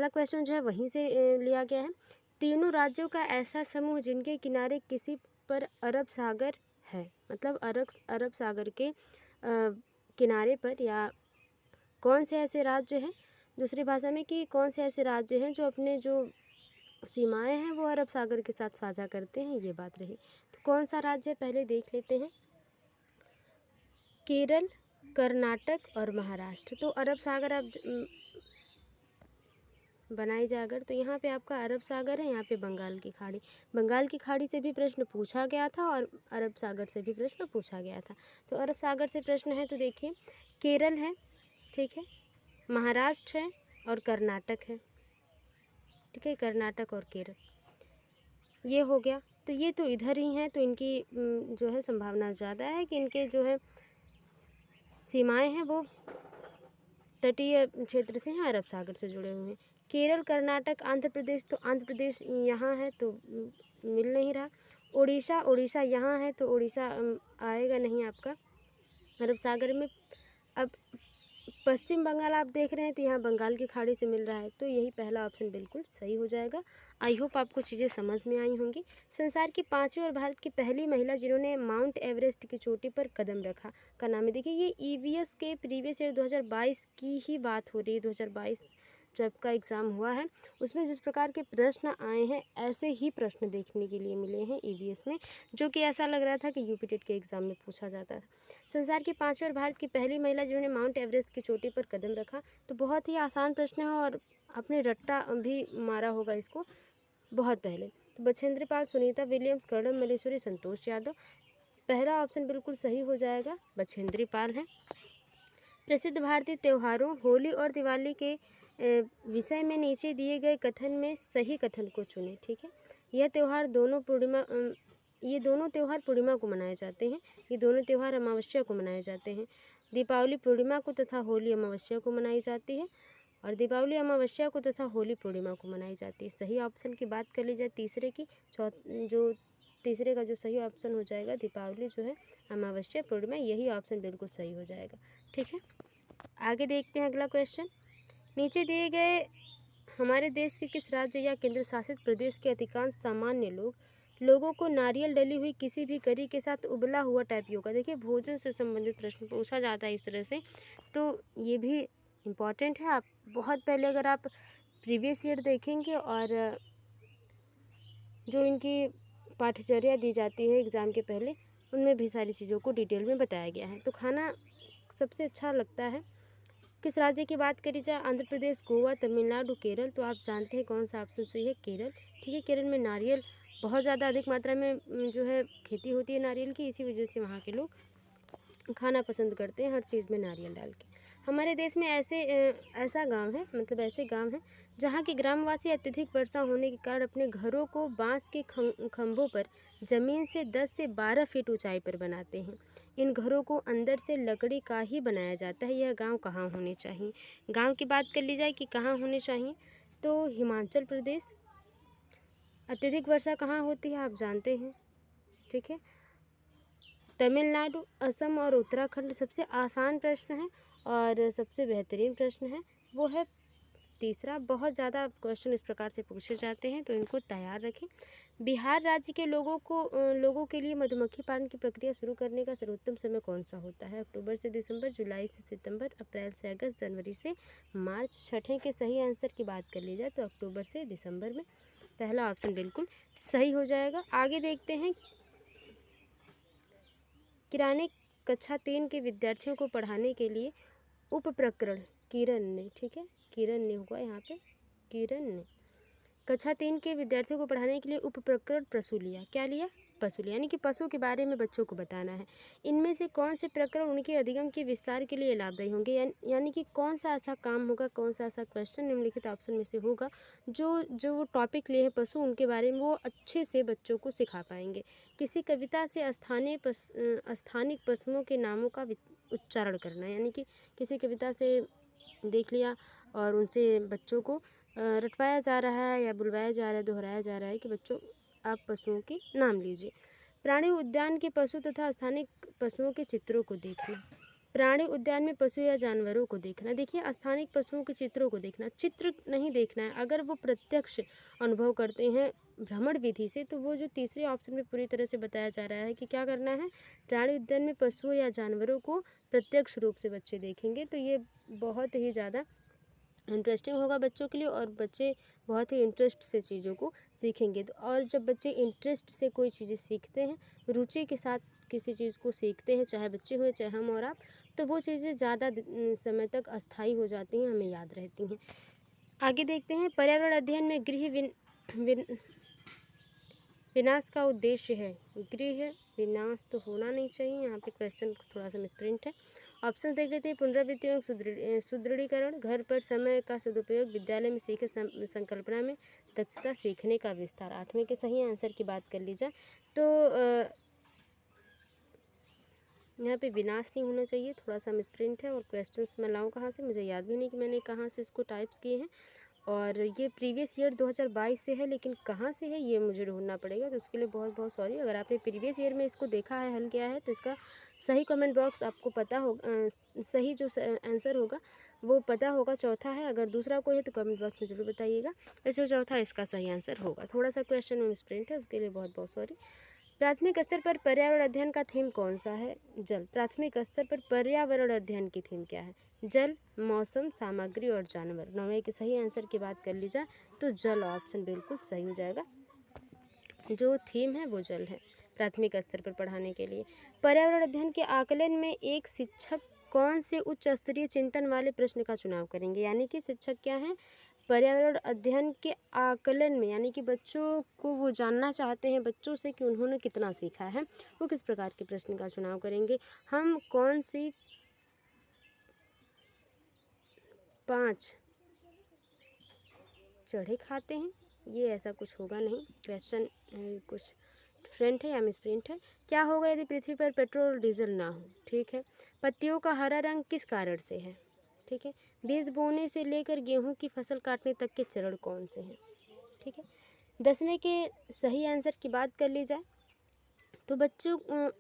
पहला क्वेश्चन जो है वहीं से लिया गया है। तीनों राज्यों का ऐसा समूह जिनके किनारे किसी पर अरब सागर है, मतलब अरब सागर के किनारे पर, या कौन से ऐसे राज्य हैं, दूसरी भाषा में कि कौन से ऐसे राज्य हैं जो अपने जो सीमाएं हैं वो अरब सागर के साथ साझा करते हैं, ये बात रही। तो कौन सा राज्य है पहले देख लेते हैं। केरल, कर्नाटक और महाराष्ट्र। तो अरब सागर आप बनाई जाए अगर, तो यहाँ पे आपका अरब सागर है, यहाँ पे बंगाल की खाड़ी। बंगाल की खाड़ी से भी प्रश्न पूछा गया था और अरब सागर से भी प्रश्न पूछा गया था। तो अरब सागर से प्रश्न है तो देखिए केरल है, ठीक है, महाराष्ट्र है और कर्नाटक है, ठीक है, कर्नाटक और केरल ये हो गया। तो ये तो इधर ही हैं, तो इनकी जो है संभावना ज़्यादा है कि इनके जो है सीमाएं हैं वो तटीय क्षेत्र से हैं, अरब सागर से जुड़े हुए हैं। केरल, कर्नाटक, आंध्र प्रदेश, तो आंध्र प्रदेश यहाँ है तो मिल नहीं रहा। उड़ीसा यहाँ है तो उड़ीसा आएगा नहीं आपका अरब सागर में। अब पश्चिम बंगाल आप देख रहे हैं तो यहाँ बंगाल की खाड़ी से मिल रहा है, तो यही पहला ऑप्शन बिल्कुल सही हो जाएगा। आई होप आपको चीज़ें समझ में आई होंगी। संसार की 5वीं और भारत की पहली महिला जिन्होंने माउंट एवरेस्ट की चोटी पर कदम रखा का नाम है। देखिए ये ईवीएस के प्रीवियस ईयर 2022 की ही बात हो रही है। 2022 जो आपका एग्ज़ाम हुआ है उसमें जिस प्रकार के प्रश्न आए हैं ऐसे ही प्रश्न देखने के लिए मिले हैं ईवीएस में, जो कि ऐसा लग रहा था कि यूपी टेट के एग्ज़ाम में पूछा जाता था। संसार की 5वीं और भारत की पहली महिला जिन्होंने माउंट एवरेस्ट की चोटी पर कदम रखा, तो बहुत ही आसान प्रश्न है और आपने रट्टा भी मारा होगा इसको बहुत पहले। तो बछेंद्री पाल, सुनीता विलियम्स, कर्णम मल्लेश्वरी, संतोष यादव। पहला ऑप्शन बिल्कुल सही हो जाएगा, बछेंद्री पाल है। प्रसिद्ध भारतीय त्योहारों होली और दिवाली के विषय में नीचे दिए गए कथन में सही कथन को चुनें, ठीक है। ये दोनों त्यौहार पूर्णिमा को मनाए जाते हैं। ये दोनों त्यौहार अमावस्या को मनाए जाते हैं। दीपावली पूर्णिमा को तथा होली अमावस्या को मनाई जाती है, और दीपावली अमावस्या को तथा होली पूर्णिमा को मनाई जाती है। सही ऑप्शन की बात कर ली जाए तीसरे की, जो तीसरे का जो सही ऑप्शन हो जाएगा दीपावली जो है अमावस्या पूर्णिमा, यही ऑप्शन बिल्कुल सही हो जाएगा, ठीक है। आगे देखते हैं अगला क्वेश्चन। नीचे दिए गए हमारे देश के किस राज्य या केंद्र शासित प्रदेश के अधिकांश सामान्य लोगों को नारियल डली हुई किसी भी करी के साथ उबला हुआ टैपियोका। देखिए भोजन से संबंधित प्रश्न पूछा जाता है इस तरह से, तो ये भी इम्पॉर्टेंट है। आप बहुत पहले अगर आप प्रीवियस ईयर देखेंगे और जो इनकी पाठ्यचर्या दी जाती है एग्ज़ाम के पहले, उनमें भी सारी चीज़ों को डिटेल में बताया गया है। तो खाना सबसे अच्छा लगता है। किस राज्य की बात करी जाए, आंध्र प्रदेश, गोवा, तमिलनाडु, केरल, तो आप जानते हैं कौन सा ऑप्शन सही है, केरल, ठीक है। केरल में नारियल बहुत ज़्यादा अधिक मात्रा में जो है खेती होती है नारियल की, इसी वजह से वहाँ के लोग खाना पसंद करते हैं हर चीज़ में नारियल डाल के। हमारे देश में ऐसा गांव है, मतलब ऐसे गांव हैं जहां के ग्रामवासी अत्यधिक वर्षा होने के कारण अपने घरों को बांस के खंभों पर ज़मीन से 10 से 12 फीट ऊंचाई पर बनाते हैं। इन घरों को अंदर से लकड़ी का ही बनाया जाता है। यह गांव कहाँ होने चाहिए? गांव की बात कर ली जाए कि कहाँ होने चाहिए, तो हिमाचल प्रदेश। अत्यधिक वर्षा कहाँ होती है आप जानते हैं, ठीक है। तमिलनाडु, असम और उत्तराखंड। सबसे आसान प्रश्न है और सबसे बेहतरीन प्रश्न है वो है तीसरा। बहुत ज़्यादा क्वेश्चन इस प्रकार से पूछे जाते हैं तो इनको तैयार रखें। बिहार राज्य के लोगों के लिए मधुमक्खी पालन की प्रक्रिया शुरू करने का सर्वोत्तम समय कौन सा होता है? अक्टूबर से दिसंबर, जुलाई से सितंबर, अप्रैल से अगस्त, जनवरी से मार्च। छठे के सही आंसर की बात कर ली जाए तो अक्टूबर से दिसंबर में। पहला ऑप्शन बिल्कुल सही हो जाएगा। आगे देखते हैं। किराने कक्षा 3 के विद्यार्थियों को पढ़ाने के लिए उप प्रकरण किरण ने, ठीक है, किरण ने होगा यहाँ पे, किरण ने कक्षा 3 के विद्यार्थियों को पढ़ाने के लिए उप प्रकरण पशु लिया। क्या लिया? पशु लिया, यानी कि पशु के बारे में बच्चों को बताना है। इनमें से कौन से प्रकरण उनके अधिगम के विस्तार के लिए लाभदायी होंगे, यानी कि कौन सा ऐसा काम होगा, कौन सा ऐसा क्वेश्चन निम्नलिखित ऑप्शन में से होगा जो वो टॉपिक लिए हैं पशु, उनके बारे में वो अच्छे से बच्चों को सिखा पाएंगे। किसी कविता से स्थानिक पशुओं के नामों का उच्चारण करना, यानी कि किसी कविता से देख लिया और उनसे बच्चों को रटवाया जा रहा है या बुलवाया जा रहा है, दोहराया जा रहा है कि बच्चों आप पशुओं के नाम लीजिए। प्राणी उद्यान के पशु तथा स्थानिक पशुओं के चित्रों को देखना, प्राणी उद्यान में पशु या जानवरों को देखना। देखिए स्थानिक पशुओं के चित्रों को देखना, चित्र नहीं देखना है। अगर वो प्रत्यक्ष अनुभव करते हैं भ्रमण विधि से, तो वो जो तीसरे ऑप्शन में पूरी तरह से बताया जा रहा है कि क्या करना है, प्राणी उद्यान में पशुओं या जानवरों को प्रत्यक्ष रूप से बच्चे देखेंगे। तो ये बहुत ही ज़्यादा इंटरेस्टिंग होगा बच्चों के लिए और बच्चे बहुत ही इंटरेस्ट से चीज़ों को सीखेंगे। तो और जब बच्चे इंटरेस्ट से कोई चीज़ें सीखते हैं, रुचि के साथ किसी चीज़ को सीखते हैं, चाहे बच्चे हुए चाहे हम और आप, तो वो चीज़ें ज़्यादा समय तक अस्थायी हो जाती हैं, हमें याद रहती हैं। आगे देखते हैं, पर्यावरण अध्ययन में गृह विनाश का उद्देश्य है। गृह विनाश तो होना नहीं चाहिए, यहाँ पे क्वेश्चन थोड़ा सा मिसप्रिंट है। ऑप्शन देख लेते हैं, पुनरावृत्ति एवं सुदृढ़ीकरण, घर पर समय का सदुपयोग, विद्यालय में सीखे संकल्पना में दक्षता, सीखने का विस्तार। 8वें के सही आंसर की बात कर ली जाए तो यहाँ पे विनाश नहीं होना चाहिए, थोड़ा सा मिसप्रिंट है। और क्वेश्चंस मैं लाऊँ कहाँ से, मुझे याद भी नहीं कि मैंने कहाँ से इसको टाइप्स किए हैं। और ये प्रीवियस ईयर 2022 से है, लेकिन कहाँ से है ये मुझे ढूंढना पड़ेगा, तो उसके लिए बहुत बहुत सॉरी। अगर आपने प्रीवियस ईयर में इसको देखा है, हल किया है, तो इसका सही कमेंट बॉक्स आपको पता होगा, सही जो आंसर होगा वो पता होगा, चौथा है। अगर दूसरा कोई है तो कमेंट बॉक्स में जरूर बताइएगा। वैसे चौथा इसका सही आंसर होगा। थोड़ा सा क्वेश्चन में मिसप्रिंट है, उसके लिए बहुत बहुत सॉरी। प्राथमिक स्तर पर पर्यावरण अध्ययन का थीम कौन सा है? जल। प्राथमिक स्तर पर पर्यावरण अध्ययन की थीम क्या है? जल, मौसम, सामग्री और जानवर। 9वें के सही आंसर की बात कर ली जाए तो जल ऑप्शन बिल्कुल सही हो जाएगा। जो थीम है वो जल है प्राथमिक स्तर पर पढ़ाने के लिए। पर्यावरण अध्ययन के आकलन में एक शिक्षक कौन से उच्च स्तरीय चिंतन वाले प्रश्न का चुनाव करेंगे? यानी कि शिक्षक क्या है, पर्यावरण अध्ययन के आकलन में, यानी कि बच्चों को वो जानना चाहते हैं बच्चों से कि उन्होंने कितना सीखा है, वो किस प्रकार के प्रश्न का चुनाव करेंगे। हम कौन सी 5 चढ़े खाते हैं, ये ऐसा कुछ होगा नहीं। क्वेश्चन कुछ डिफरेंट है या मिसप्रिंट है। क्या होगा यदि पृथ्वी पर पेट्रोल और डीजल ना हो? ठीक है। पत्तियों का हरा रंग किस कारण से है? ठीक है। बीज बोने से लेकर गेहूं की फसल काटने तक के चरण कौन से हैं? ठीक है। 10वें के सही आंसर की बात कर ली जाए तो बच्चों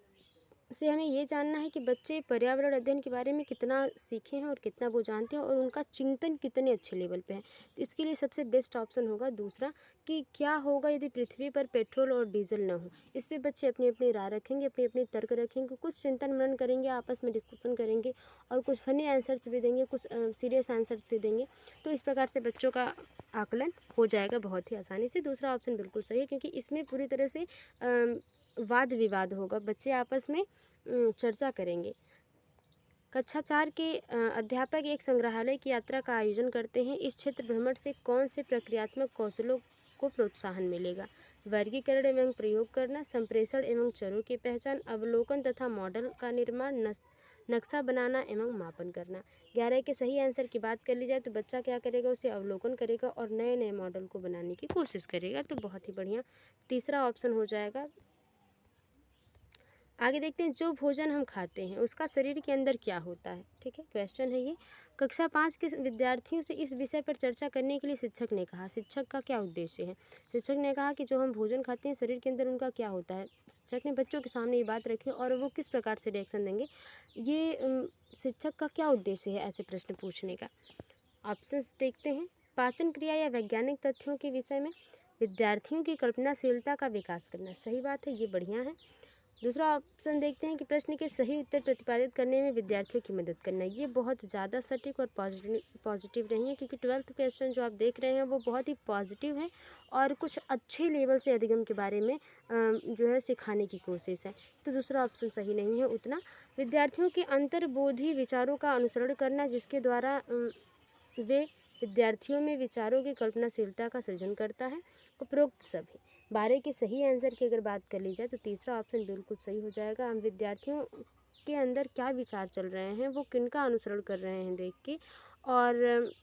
से हमें ये जानना है कि बच्चे पर्यावरण अध्ययन के बारे में कितना सीखे हैं और कितना वो जानते हैं और उनका चिंतन कितने अच्छे लेवल पे है। तो इसके लिए सबसे बेस्ट ऑप्शन होगा दूसरा, कि क्या होगा यदि पृथ्वी पर पेट्रोल और डीजल ना हो। इस पे बच्चे अपनी अपनी राय रखेंगे, अपनी अपनी तर्क रखेंगे, कुछ चिंतन मनन करेंगे, आपस में डिस्कशन करेंगे और कुछ फनी आंसर्स भी देंगे, कुछ सीरियस आंसर्स भी देंगे। तो इस प्रकार से बच्चों का आकलन हो जाएगा बहुत ही आसानी से। दूसरा ऑप्शन बिल्कुल सही है, क्योंकि इसमें पूरी तरह से वाद विवाद होगा, बच्चे आपस में चर्चा करेंगे। कक्षा 4 के अध्यापक एक संग्रहालय की यात्रा का आयोजन करते हैं। इस क्षेत्र भ्रमण से कौन से प्रक्रियात्मक कौशलों को प्रोत्साहन मिलेगा? वर्गीकरण एवं प्रयोग करना, संप्रेषण एवं चरों की पहचान, अवलोकन तथा मॉडल का निर्माण, नक्शा बनाना एवं मापन करना। 11 के सही आंसर की बात कर ली जाए तो बच्चा क्या करेगा, उसे अवलोकन करेगा और नए नए मॉडल को बनाने की कोशिश करेगा। तो बहुत ही बढ़िया, तीसरा ऑप्शन हो जाएगा। आगे देखते हैं, जो भोजन हम खाते हैं उसका शरीर के अंदर क्या होता है? ठीक है, क्वेश्चन है ये। कक्षा 5 के विद्यार्थियों से इस विषय पर चर्चा करने के लिए शिक्षक ने कहा। शिक्षक का क्या उद्देश्य है? शिक्षक ने कहा कि जो हम भोजन खाते हैं शरीर के अंदर उनका क्या होता है। शिक्षक ने बच्चों के सामने ये बात रखी और वो किस प्रकार से रिएक्शन देंगे, ये शिक्षक का क्या उद्देश्य है ऐसे प्रश्न पूछने का। ऑप्शंस देखते हैं। पाचन क्रिया या वैज्ञानिक तथ्यों के विषय में विद्यार्थियों की कल्पनाशीलता का विकास करना। सही बात है, ये बढ़िया है। दूसरा ऑप्शन देखते हैं कि प्रश्न के सही उत्तर प्रतिपादित करने में विद्यार्थियों की मदद करना। ये बहुत ज़्यादा सटीक और पॉजिटिव नहीं है, क्योंकि 12th क्वेश्चन जो आप देख रहे हैं वो बहुत ही पॉजिटिव है और कुछ अच्छे लेवल से अधिगम के बारे में जो है सिखाने की कोशिश है। तो दूसरा ऑप्शन सही नहीं है उतना। विद्यार्थियों के अंतर्बोधि विचारों का अनुसरण करना, जिसके द्वारा वे विद्यार्थियों में विचारों की कल्पनाशीलता का सृजन करता है। उपरोक्त सभी। 12 के सही आंसर की अगर बात कर ली जाए तो तीसरा ऑप्शन बिल्कुल सही हो जाएगा। हम विद्यार्थियों के अंदर क्या विचार चल रहे हैं, वो किनका अनुसरण कर रहे हैं देख के, और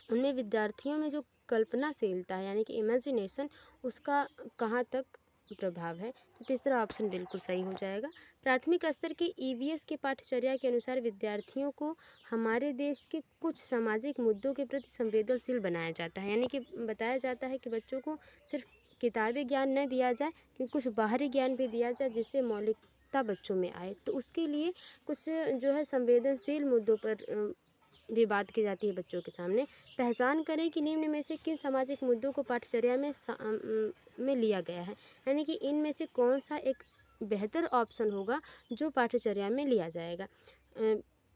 उनमें विद्यार्थियों में जो कल्पनाशीलता है यानी कि इमेजिनेशन, उसका कहाँ तक प्रभाव है। तो तीसरा ऑप्शन बिल्कुल सही हो जाएगा। प्राथमिक स्तर की ईवीएस के पाठ्यचर्या के अनुसार विद्यार्थियों को हमारे देश के कुछ सामाजिक मुद्दों के प्रति संवेदनशील बनाया जाता है। यानी कि बताया जाता है कि बच्चों को सिर्फ किताबी ज्ञान न दिया जाए, कि कुछ बाहरी ज्ञान भी दिया जाए, जिससे मौलिकता जागरूकता बच्चों में आए। तो उसके लिए कुछ जो है संवेदनशील मुद्दों पर भी बात की जाती है बच्चों के सामने। पहचान करें कि निम्न में से किन सामाजिक मुद्दों को पाठ्यचर्या में लिया गया है, यानी कि इनमें से कौन सा एक बेहतर ऑप्शन होगा जो पाठ्यचर्या में लिया जाएगा।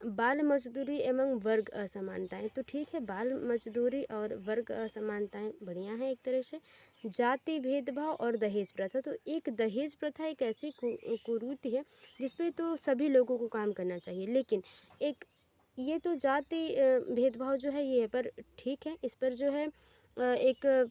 बाल मजदूरी एवं वर्ग असमानताएं, तो ठीक है, बाल मजदूरी और वर्ग असमानताएं बढ़िया है एक तरह से। जाति भेदभाव और दहेज प्रथा, तो एक दहेज प्रथा एक ऐसी कुरीति है जिसपे तो सभी लोगों को काम करना चाहिए, लेकिन एक ये तो जाति भेदभाव जो है ये है, पर ठीक है, इस पर जो है एक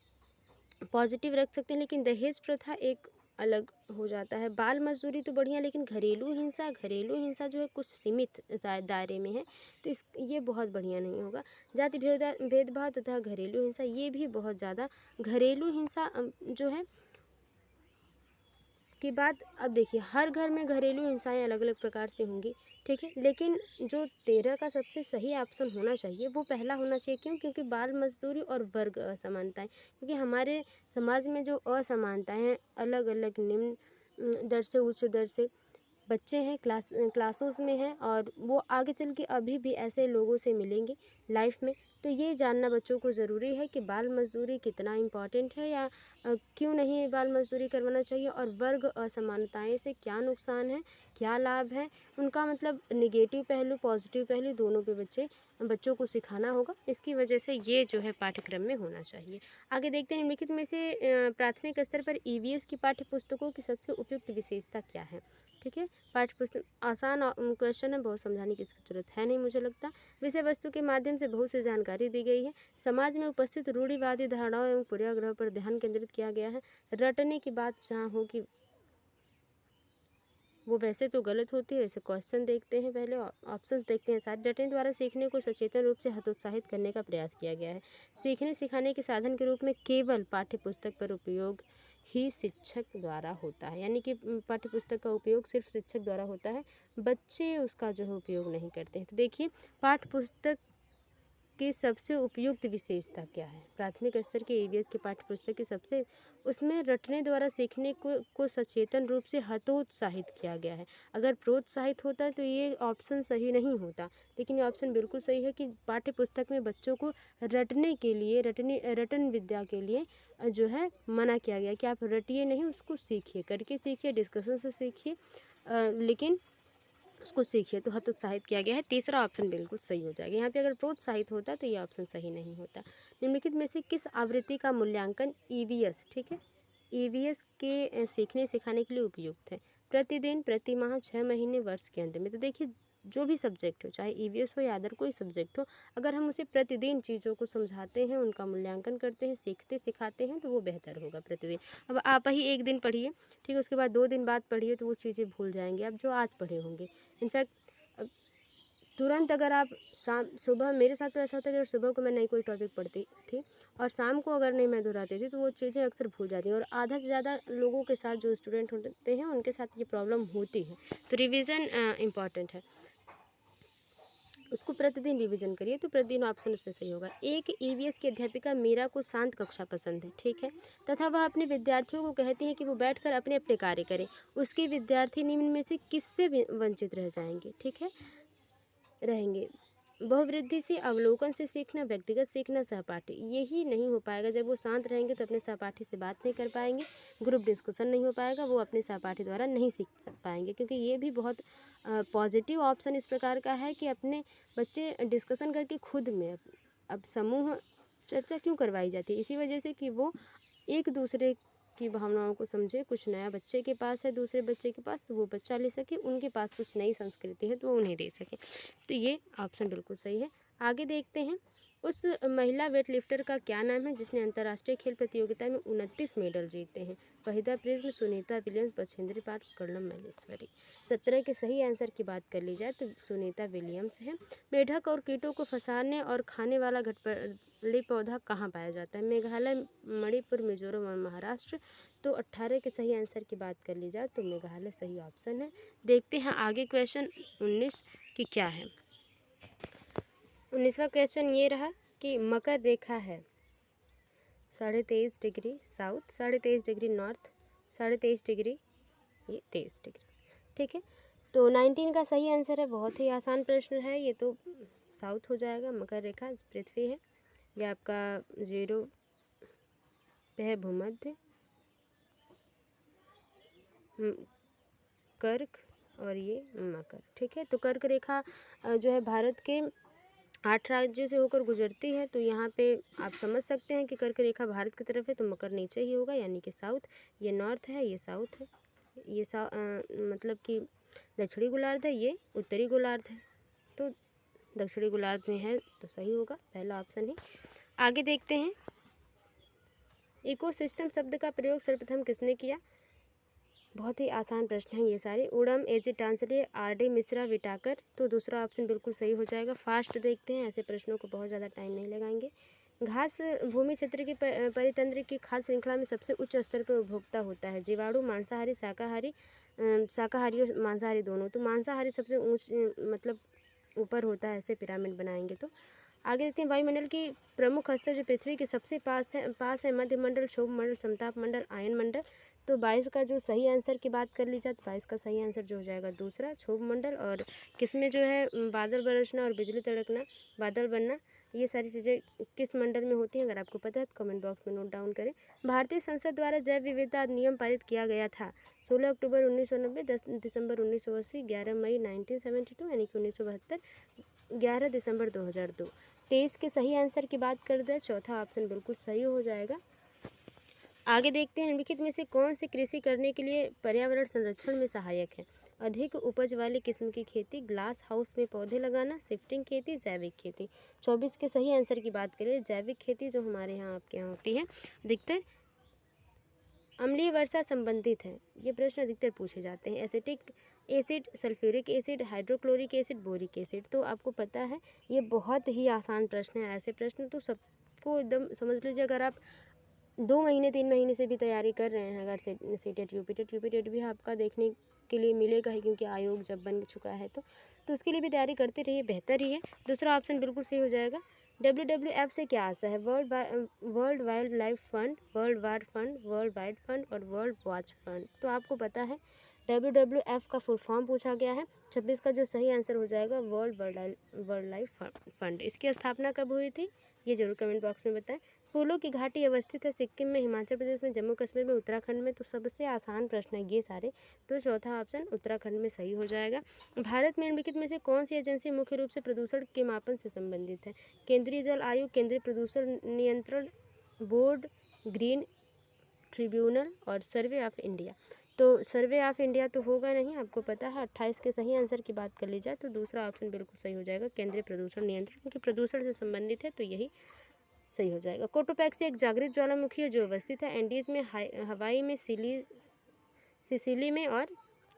पॉजिटिव रख सकते हैं, लेकिन दहेज प्रथा एक अलग हो जाता है। बाल मजदूरी तो बढ़िया, लेकिन घरेलू हिंसा जो है कुछ सीमित दायरे में है, तो इस ये बहुत बढ़िया नहीं होगा। जाति भेदभाव तथा घरेलू हिंसा, ये भी बहुत ज़्यादा, घरेलू हिंसा जो है की बात, अब देखिए हर घर में घरेलू हिंसाएं अलग अलग प्रकार से होंगी, ठीक है, लेकिन जो 13 का सबसे सही ऑप्शन होना चाहिए वो पहला होना चाहिए। क्यों? क्योंकि बाल मजदूरी और वर्ग असमानताएं, क्योंकि हमारे समाज में जो असमानताएं हैं, अलग अलग निम्न दर से उच्च दर से बच्चे हैं, क्लासों में हैं, और वो आगे चल के अभी भी ऐसे लोगों से मिलेंगे लाइफ में। तो ये जानना बच्चों को ज़रूरी है कि बाल मजदूरी कितना इम्पॉर्टेंट है, या क्यों नहीं बाल मजदूरी करवाना चाहिए, और वर्ग असमानताएं से क्या नुकसान है, क्या लाभ है, उनका मतलब निगेटिव पहलू पॉजिटिव पहलू दोनों पे बच्चों को सिखाना होगा। इसकी वजह से ये जो है पाठ्यक्रम में होना चाहिए। आगे देखते हैं निम्नलिखित में से प्राथमिक स्तर पर ईवीएस की पाठ्य पुस्तकों की सबसे उपयुक्त विशेषता क्या है। ठीक है, पाठ्य पुस्तक आसान क्वेश्चन है, बहुत समझाने की इसकी जरूरत है नहीं मुझे लगता। विषय वस्तु के माध्यम से बहुत सी जानकारी दी गई है। समाज में उपस्थित रूढ़िवादी धारणाओं एवं पूर्वाग्रह पर ध्यान केंद्रित किया गया है। रटने की बात जहाँ हो कि वो वैसे तो गलत होती है। वैसे क्वेश्चन देखते हैं, पहले ऑप्शंस देखते हैं। साथ रटने द्वारा सीखने को सचेतन रूप से हतोत्साहित करने का प्रयास किया गया है। सीखने सिखाने के साधन के रूप में केवल पाठ्य पुस्तक पर उपयोग ही शिक्षक द्वारा होता है, यानी कि पाठ्य पुस्तक का उपयोग सिर्फ शिक्षक द्वारा होता है, बच्चे उसका जो है उपयोग नहीं करते हैं। तो देखिए पाठ्य पुस्तक की सबसे उपयुक्त विशेषता क्या है। प्राथमिक स्तर के ईवीएस की पाठ्य पुस्तक की सबसे, उसमें रटने द्वारा सीखने को सचेतन रूप से हतोत्साहित किया गया है। अगर प्रोत्साहित होता है तो ये ऑप्शन सही नहीं होता, लेकिन ये ऑप्शन बिल्कुल सही है कि पाठ्य पुस्तक में बच्चों को रटने के लिए, रटन विद्या के लिए जो है मना किया गया कि आप रटिए नहीं, उसको सीखिए, करके सीखिए, डिस्कशन से सीखिए, लेकिन उसको सीखिए। तो हतोत्साहित किया गया है, तीसरा ऑप्शन बिल्कुल सही हो जाएगा। यहाँ पे अगर प्रोत्साहित होता तो ये ऑप्शन सही नहीं होता। निम्नलिखित में से किस आवृत्ति का मूल्यांकन ईवीएस, ठीक है, ईवीएस के सीखने सिखाने के लिए उपयुक्त है। प्रतिदिन, प्रति माह, 6 महीने, वर्ष के अंत में। तो देखिए जो भी सब्जेक्ट हो, चाहे ईवीएस हो या अदर कोई सब्जेक्ट हो, अगर हम उसे प्रतिदिन चीज़ों को समझाते हैं, उनका मूल्यांकन करते हैं, सीखते सिखाते हैं, तो वो बेहतर होगा प्रतिदिन। अब आप ही एक दिन पढ़िए, ठीक है, उसके बाद 2 दिन बाद पढ़िए, तो वो चीज़ें भूल जाएंगे आप जो आज पढ़े होंगे। इनफैक्ट तुरंत अगर आप सुबह, मेरे साथ तो ऐसा होता है कि अगर सुबह को मैं नई कोई टॉपिक पढ़ती थी और शाम को अगर नहीं मैं दोहराती थी, तो वो चीज़ें अक्सर भूल जाती हैं, और आधा से ज़्यादा लोगों के साथ जो स्टूडेंट होते हैं उनके साथ ये प्रॉब्लम होती है। तो रिवीजन इम्पॉर्टेंट है, उसको प्रतिदिन रिवीजन करिए, तो प्रतिदिन ऑप्शन उसमें सही होगा। एक ईवीएस की अध्यापिका मीरा को शांत कक्षा पसंद है, ठीक है, तथा वह अपने विद्यार्थियों को कहती है कि वो बैठकर अपने अपने कार्य करें। उसके विद्यार्थी निम्न में से किससे वंचित रह जाएंगे, ठीक है, रहेंगे। बहुवृद्धि से, अवलोकन से सीखना, व्यक्तिगत सीखना, सहपाठी। यही नहीं हो पाएगा। जब वो शांत रहेंगे तो अपने सहपाठी से बात नहीं कर पाएंगे, ग्रुप डिस्कशन नहीं हो पाएगा, वो अपने सहपाठी द्वारा नहीं सीख पाएंगे, क्योंकि ये भी बहुत पॉजिटिव ऑप्शन इस प्रकार का है कि अपने बच्चे डिस्कशन करके खुद में, अब समूह चर्चा क्यों करवाई जाती है, इसी वजह से कि वो एक दूसरे की भावनाओं को समझे। कुछ नया बच्चे के पास है, दूसरे बच्चे के पास, तो वो बच्चा ले सके, उनके पास कुछ नई संस्कृति है तो वो उन्हें दे सके। तो ये ऑप्शन बिल्कुल सही है। आगे देखते हैं, उस महिला वेट लिफ्टर का क्या नाम है जिसने अंतर्राष्ट्रीय खेल प्रतियोगिता में 29 मेडल जीते हैं। Waheeda prism, Sunita Williams, Bachendri Pal, Karnam Malleswari. 17 के सही आंसर की बात कर ली जाए तो सुनीता विलियम्स है। मेढक और कीटों को फंसाने और खाने वाला घटपली पौधा कहाँ पाया जाता है। मेघालय, मणिपुर, मिजोरम और महाराष्ट्र। तो 18 के सही आंसर की बात कर ली जाए तो मेघालय सही ऑप्शन है। देखते हैं आगे क्वेश्चन 19 की क्या है। 19वां क्वेश्चन ये रहा कि मकर रेखा है 23.5 degree south, 23.5 degree north, 23.5 degree, ये 23 डिग्री, ठीक है। तो 19 का सही आंसर है, बहुत ही आसान प्रश्न है ये तो, साउथ हो जाएगा। मकर रेखा पृथ्वी है, ये आपका 0 पे है भूमध्य, कर्क और ये मकर, ठीक है। तो कर्क रेखा जो है भारत के 8 राज्यों से होकर गुजरती है, तो यहाँ पे आप समझ सकते हैं कि कर्क रेखा भारत की तरफ है तो मकर नीचे ही होगा, यानी कि साउथ। ये नॉर्थ है, ये साउथ है, ये मतलब कि दक्षिणी गोलार्ध है, ये उत्तरी गोलार्ध है, तो दक्षिणी गोलार्ध में है तो सही होगा, पहला ऑप्शन ही। आगे देखते हैं, इकोसिस्टम शब्द का प्रयोग सर्वप्रथम किसने किया? बहुत ही आसान प्रश्न है ये सारे। उड़म, एजी टांसले, आर.डी. मिश्रा, विटाकर, तो दूसरा ऑप्शन बिल्कुल सही हो जाएगा। फास्ट देखते हैं, ऐसे प्रश्नों को बहुत ज़्यादा टाइम नहीं लगाएंगे। घास भूमि क्षेत्र की परितंत्र की खाद्य श्रृंखला में सबसे उच्च स्तर पर उपभोक्ता होता है। जीवाणु, मांसाहारी, शाकाहारी, शाकाहारी और मांसाहारी दोनों। तो मांसाहारी सबसे ऊंच मतलब ऊपर होता है, ऐसे पिरामिड बनाएंगे तो। आगे देखते हैं, वायुमंडल की प्रमुख स्तर जो पृथ्वी के सबसे पास है मध्यमंडल, क्षोभ मंडल, समताप मंडल, आयन मंडल। तो 22 का जो सही आंसर की बात कर ली जाए तो 22 का सही आंसर जो हो जाएगा दूसरा, क्षोभ मंडल। और किसमें जो है बादल बरसना और बिजली तड़कना, बादल बनना, ये सारी चीज़ें किस मंडल में होती हैं? अगर आपको पता है तो कमेंट बॉक्स में नोट डाउन करें। भारतीय संसद द्वारा जैव विविधता अधिनियम पारित किया गया था 16 अक्टूबर 1990, 10 दिसंबर 1980, 11 मई 1972, यानी कि 1972, 11 दिसंबर 2002। 23 के सही आंसर की बात कर दे, चौथा ऑप्शन बिल्कुल सही हो जाएगा। आगे देखते हैं, निम्नलिखित में से कौन सी कृषि करने के लिए पर्यावरण संरक्षण में सहायक है? अधिक उपज वाली किस्म की खेती, ग्लास हाउस में पौधे लगाना, शिफ्टिंग खेती, जैविक खेती। 24 के सही आंसर की बात करें, जैविक खेती जो हमारे यहाँ आपके यहाँ होती है अधिकतर। अम्लीय वर्षा संबंधित है, ये प्रश्न अधिकतर पूछे जाते हैं। Acetic acid, sulphuric acid, hydrochloric acid, boric acid. तो आपको पता है ये बहुत ही आसान प्रश्न है, ऐसे प्रश्न तो सबको एकदम समझ लीजिए। अगर आप 2 महीने 3 महीने से भी तैयारी कर रहे हैं, अगर सीटेट यूपीटेट भी आपका देखने के लिए मिलेगा ही, क्योंकि आयोग जब बन चुका है तो उसके लिए भी तैयारी करते रहिए, बेहतर ही है। दूसरा ऑप्शन बिल्कुल सही हो जाएगा। WWF से क्या आशा है? World wild life fund, world war fund, world wide fund और वर्ल्ड वॉच फंड। तो आपको पता है WWF का फुल फॉर्म पूछा गया है। 26 का जो सही आंसर हो जाएगा वर्ल्ड लाइफ फंड। इसकी स्थापना कब हुई थी? ये जरूर कमेंट बॉक्स में बताएं। फूलों की घाटी अवस्थित है सिक्किम में, हिमाचल प्रदेश में, जम्मू कश्मीर में, उत्तराखंड में। तो सबसे आसान प्रश्न है ये सारे, तो चौथा ऑप्शन उत्तराखंड में सही हो जाएगा। भारत में निम्नलिखित में से कौन सी एजेंसी मुख्य रूप से प्रदूषण के मापन से संबंधित है? केंद्रीय जल आयोग, केंद्रीय प्रदूषण नियंत्रण बोर्ड, ग्रीन ट्रिब्यूनल और सर्वे ऑफ इंडिया। तो सर्वे ऑफ इंडिया तो होगा नहीं, आपको पता है। 28 के सही आंसर की बात कर ली जाए तो दूसरा ऑप्शन बिल्कुल सही हो जाएगा, केंद्रीय प्रदूषण नियंत्रण, क्योंकि प्रदूषण से संबंधित है तो यही सही हो जाएगा। कोटोपैक्सी एक जागृत ज्वालामुखी है जो अवस्थित है एंडीज में, हवाई में, सिसिली में और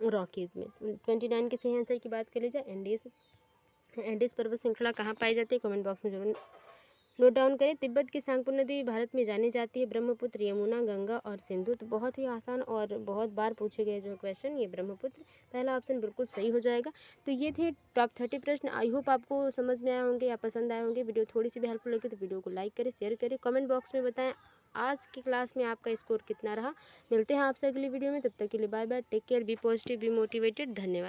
रॉकीज में। 29 के सही आंसर की बात कर ली जाए, एंडीज पर्वत श्रृंखला कहाँ पाई जाती है? कमेंट बॉक्स में जरूर नोट डाउन करें। तिब्बत की सांगपो नदी भारत में जानी जाती है, ब्रह्मपुत्र, यमुना, गंगा और सिंधु। तो बहुत ही आसान और बहुत बार पूछे गए जो क्वेश्चन, ये ब्रह्मपुत्र, पहला ऑप्शन बिल्कुल सही हो जाएगा। तो ये थे टॉप 30 प्रश्न। आई होप आपको समझ में आए होंगे या पसंद आए होंगे। वीडियो थोड़ी सी भी हेल्पफुल लगी तो वीडियो को लाइक करें, शेयर करें, कमेंट बॉक्स में बताएं आज की क्लास में आपका स्कोर कितना रहा। मिलते हैं आपसे अगली वीडियो में, तब तक के लिए bye bye, take care, be positive, be motivated. धन्यवाद।